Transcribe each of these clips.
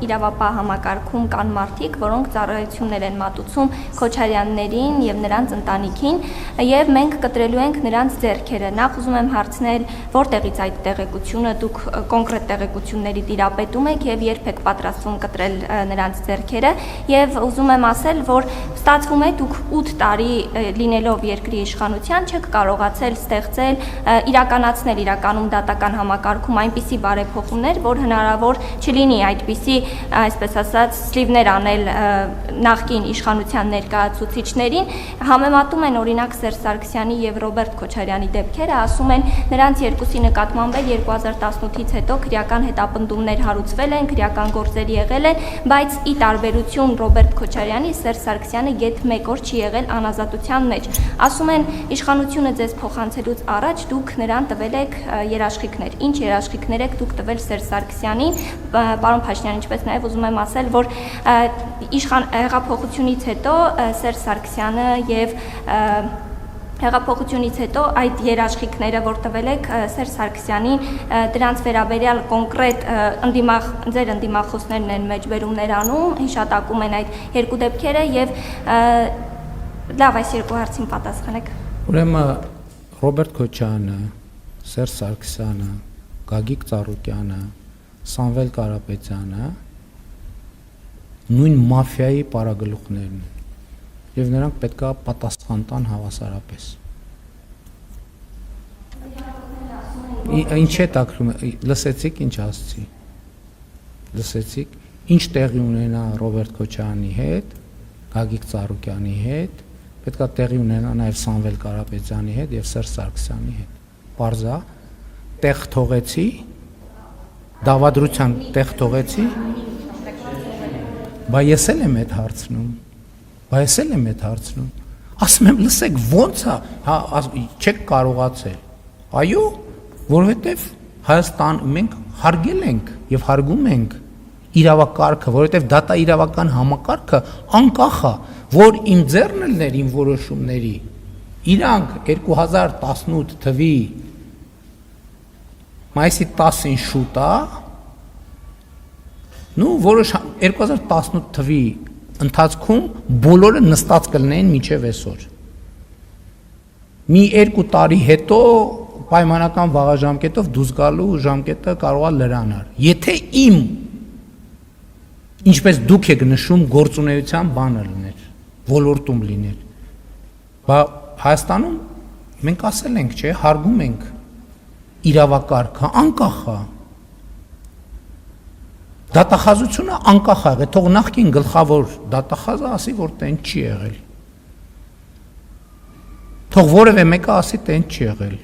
իրավապահ համակարգում կան մարդիկ, որոնք ծառայություններ են մատուցում Քոչարյաններին եւ նրանց ընտանիքին, եւ մենք կտրելու ենք նրանց ձեռքերը։ Նախ ուզում եմ հարցնել, որտեղից այդ տեղեկությունը, դուք կոնկրետ տեղեկությունների տիրապետում եք եւ երբ եք պատրաստվում կտրել նրանց ձեռքերը, եւ ուզում եմ ասել, որ ստացվում է դուք 8 տարի լինելով երկրի իշխանության չեք կարողացել ստեղծել, իրականացնել իրականում դատական համակարգում այնպիսի բարեփոխումներ, որ հնարավոր չլինի այդպիսի, այսպես ասած, սլիվներ անել նախկին իշխանության ներկայացուցիչներին, համեմատում են օրինակ Սերժ Սարգսյանի եւ Ռոբերտ Քոչարյանի դեպքերը, ասում են նրանց երկուսի նկատմամբ 2018-ից հետո քրեական հետապնդումներ հարուցվել են, քրեական գործեր եղել են, բայց ի տարբերություն Ռոբերտ Քոչարյանի, Սերժ Սարգսյանը գեթ մեկ օր չի եղել անազատության մեջ։ Ասում են իշխանությունը ձեզ փոխանցելուց առաջ դուք նրան տվել եք երաշխիքներ։ Ինչ երաշխիքներ եք դուք տվել Սերժ Սարգսյանին, պարոն Փաշինյան, ինչպես նաև ուզում եմ ասել, որ հեղափոխությունից հետո Սերժ Սարգսյանը եւ Հեղափոխությունից հետո այդ երաշխիքները, որ տվել եք Սերժ Սարգսյանին, դրանց վերաբերյալ կոնկրետ ձեր ընդդիմախոսներն են մեջբերումներ անում, հիշատակում են այդ երկու դեպքերը եւ լավ, այս երկու հարցին պատասխանեք։ Ուրեմն Ռոբերտ Քոչարյանը, Սերժ Սարգսյանը, Գագիկ Ծառուկյանը, Սամվել Կարապետյանը նույն մաֆիայի պարագլուխներն են։ Եվ նրանք պետք է պատասխան տան հավասարապես։ Ինչ է տակրում, լսեցիք ինչ ասացի, լսեցիք, ինչ տեղի ունենա Ռոբերտ Քոչարյանի հետ, Գագիկ Ծառուկյանի հետ, պետք է տեղի ունենա նաև Սամվել Կարապետյանի հետ եւ Սերժ Սարգսյանի հետ։ Պարզա, տեղ թողեցի, դավադրության տեղ թողեցի, բա ես էլ եմ այդ հարցնում։ Բայց էլ եմ այդ հարցնում, ասում եմ, լսեք, ոնց է, չեք կարողացել, այո, որովհետև Հայաստան մենք հարգել ենք և հարգում ենք իրավակարգը, որովհետև դատա իրավական համակարգը անկախ է, որ իմ ձեռն ելներ իմ որոշումների, իրանք 2018 թվի մայիսի 10-ին շուտ է, 2018 թվի ընթացքում բոլորը նստած կլինեն մինչև այսօր։ Մի 2 տարի հետո պայմանական վաղաժամկետով դուրս գալու ժամկետը կարող է լրանալ։ Եթե իմ, ինչպես դուք եք նշում, գործունեության բանը լիներ, ոլորտում լիներ, բա Հայաստանում մենք ասել ենք, չէ, հարգում ենք իրավակարգը, անկախ է։ Դատախազությունը անկախ է եղել, թող նախկին գլխավոր դատախազը ասի, որ տենց չի եղել։ Թող որևէ մեկը ասի, տենց չի եղել։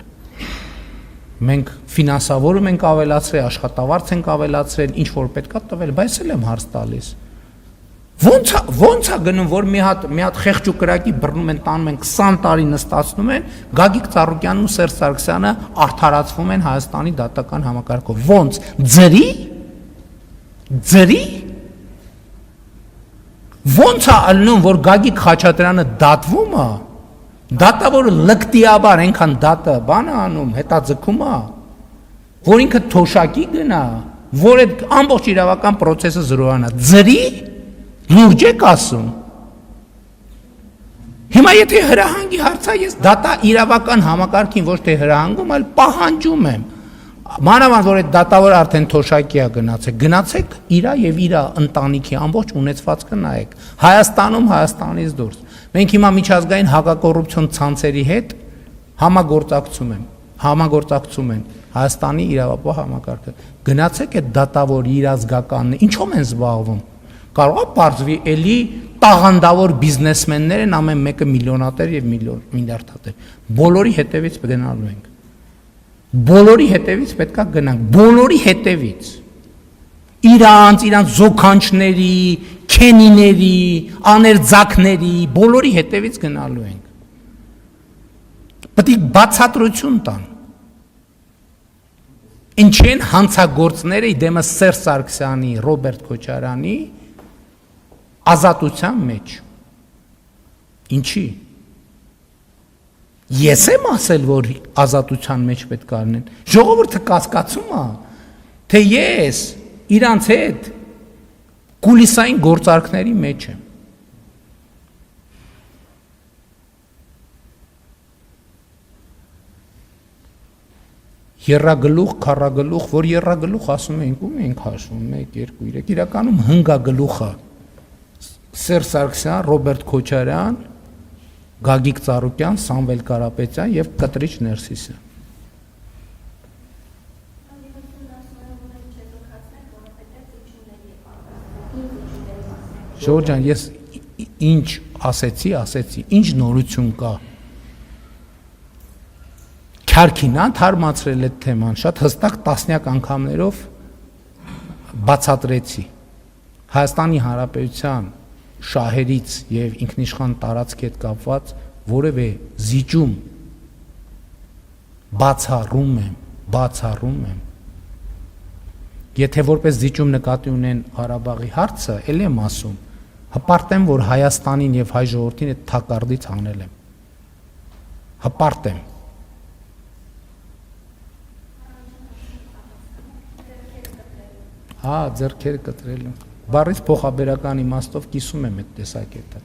Մենք ֆինանսավորում ենք ավելացրել, աշխատավարձ ենք ավելացրել, ինչ որ պետք է տվել, բայց էլ եմ հարց տալիս։ Ոնց է գնում, որ մի հատ խեղճ ու կրակի բռնում են, տանում են 20 տարի նստացնում են, Գագիկ Ծառուկյանն ու Սերժ Սարգսյանը արդարացվում են Հայաստանի դատական համակարգով։ Ոնց, ձրի, ոնց է ալնում, որ Գագիկ Խաչատրյանը դատվում է, դատավորը լկտիաբար ենքան դատը բան է անում, հետաձգում է, որ ինքը թոշակի գնա, որ այդ ամբողջ իրավական պրոցեսը զրոյանա, ձրի, լուրջ եք ասում։ Հիմա եթե հրահանգի հարցա, ես դատա իրավական համակարգին ոչ թե հրահանգում, այլ պահանջում եմ, մանավանդ որ այդ դատավորը արդեն թոշակի է գնացեք իրա եւ իրա ընտանիքի ամբողջ ունեցվածքը նայեք, Հայաստանում, Հայաստանից դուրս։ Մենք հիմա միջազգային հակակոռուպցիոն ցանցերի հետ համագործակցում են Հայաստանի իրավապահ համակարգը։ Գնացեք այդ դատավորի իր ազգականն, ինչո՞մ են զբաղվում։ Կարող է պարզվի էլի տաղանդավոր բիզնեսմեններ են, ամեն մեկը միլիոնատեր եւ միլիարդատեր։ Բոլորի հետևից գնալու ենք։ Բոլորի հետևից պետք է գնանք, բոլորի հետևից։ Իրանց զոքանչների, քենիների, աներձակների, բոլորի հետևից գնալու ենք։ Պետք է բացատրություն տան։ Ինչ են հանցագործները իդեմը Սերժ Սարգսյանի, Ռոբերտ Քոչարյանի ազատության մեջ։ Ինչի։ Ես եմ ասել, որ ազատության մեջ պետք է լինեն։ Ժողովուրդը կասկածում է, թե ես իրանց հետ Կուլիսային գործարքների մեջ եմ։ Երրագլուխ, քառագլուխ, որ երրագլուխ ասում ենք, ում ենք հաշվում 1 2 3, իրականում հնգագլուխը Սերժ Սարգսյան, Ռոբերտ Քոչարյան, Գագիկ Ծառուկյան, Սամվել Կարապետյան եւ Կտրիչ Ներսիսը։ Ժողովուրդ ջան, ես ինչ ասեցի, ինչ նորություն կա։ Քարքին թարմացրել այդ թեման, շատ հստակ տասնյակ անգամներով բացատրեցի։ Հայաստանի Հանրապետության շահերից եւ ինքնիշխան տարածքի հետ կապված որևէ զիջում բացառում եմ։ Եթե որպես զիջում նկատի ունեն Ղարաբաղի հարցը, ելի եմ ասում, հպարտեմ, որ Հայաստանին եւ հայ ժողովրդին այդ թակարդից հանել եմ։ Հպարտեմ։ Հա, ձեռքերը կտրելու։ Բառից փոխաբերական իմաստով կիսում եմ այդ տեսակետը։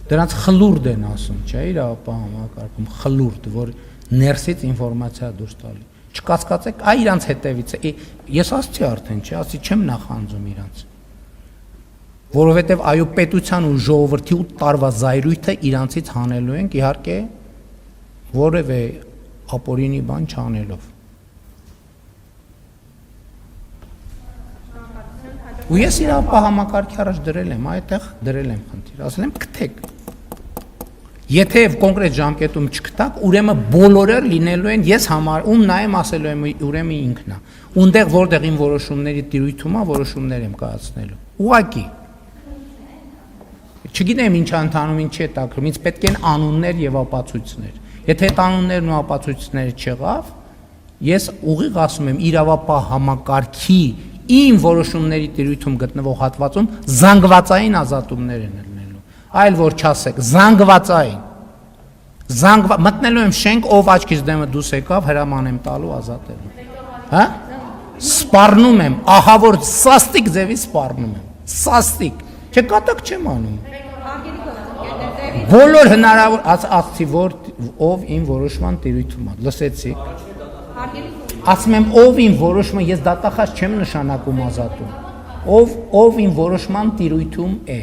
Դրանց խլուրդ են ասում, չէ՞, իրավապահ համակարգում խլուրդ, որ ներսից ինֆորմացիա դուրս տալի։ Չկասկածեք, այ իրանց հետևից է։ Ես ասացի արդեն, չէ, ասի չեմ նախանձում իրանց։ Որովհետև այո պետության ու ժողովրդի 8 տարվա զայրույթը իրանցից հանելու ենք, իհարկե, որևէ ապօրինի բան չանելով։ Ու ես իրավապահ համակարգի առաջ դրել եմ, այդտեղ դրել եմ խնդիր, ասել եմ գտեք։ Եթե կոնկրետ ժամկետում չգտակ, ուրեմն բոլորը լինելու են ես համար, ում նայեմ ասելու եմ ուրեմն ինքն է։ Ունդեղ որտեղ իմ որոշումների տիրույթում է, որոշումներ եմ կայացնելու։ Ուղղակի։ Չգիտեմ ինչ ընթանում, ինչ է տակրում, ինձ պետք են անուններ եւ ապացույցներ։ Եթե այդ անուններն ու ապացույցները չեղավ, ես ուղիղ ասում եմ իրավապահ համակարգի իմ որոշումների տիրույթում գտնվող հատվածում զանգվածային ազատումներ են լինելու, այլ որ չասեք զանգվածային, մտնելու եմ շենք, ով աչքից դեմը դուրս եկավ, հրաման եմ տալու ազատելու, հա, սպառնում եմ, ահա որ սաստիկ ձևի սպառնում եմ, սաստիկ, չկատակ չեմ անում, բոլոր հնարավոր, ասացի, որ ով իմ որոշման տիրույթում է, լսեցիք, ասում եմ ով իմ որոշումը, ես դատախազ չեմ նշանակում ազատում, ով իմ որոշման տիրույթում է,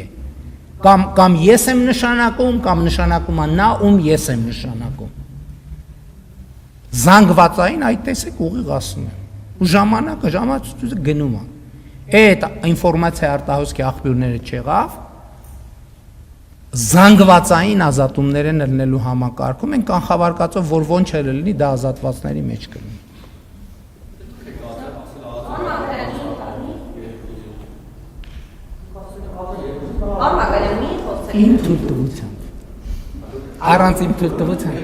կամ ես եմ նշանակում, կամ նշանակում է նա, ում ես եմ նշանակում, զանգվածային այդ տեսեք ուղիղ ասում եմ, ու ժամանակը գնում է, այդ ինֆորմացիա արտահոսքի աղբյուրները չեղավ, զանգվածային ազատումներ են լինելու համակարգում, են կանխավարկածով, որ ոնչ է լինի, դա ազատվածների մեջ կլինի։ Իմ թույլտվությամբ։ Առանց իմ թույլտվության։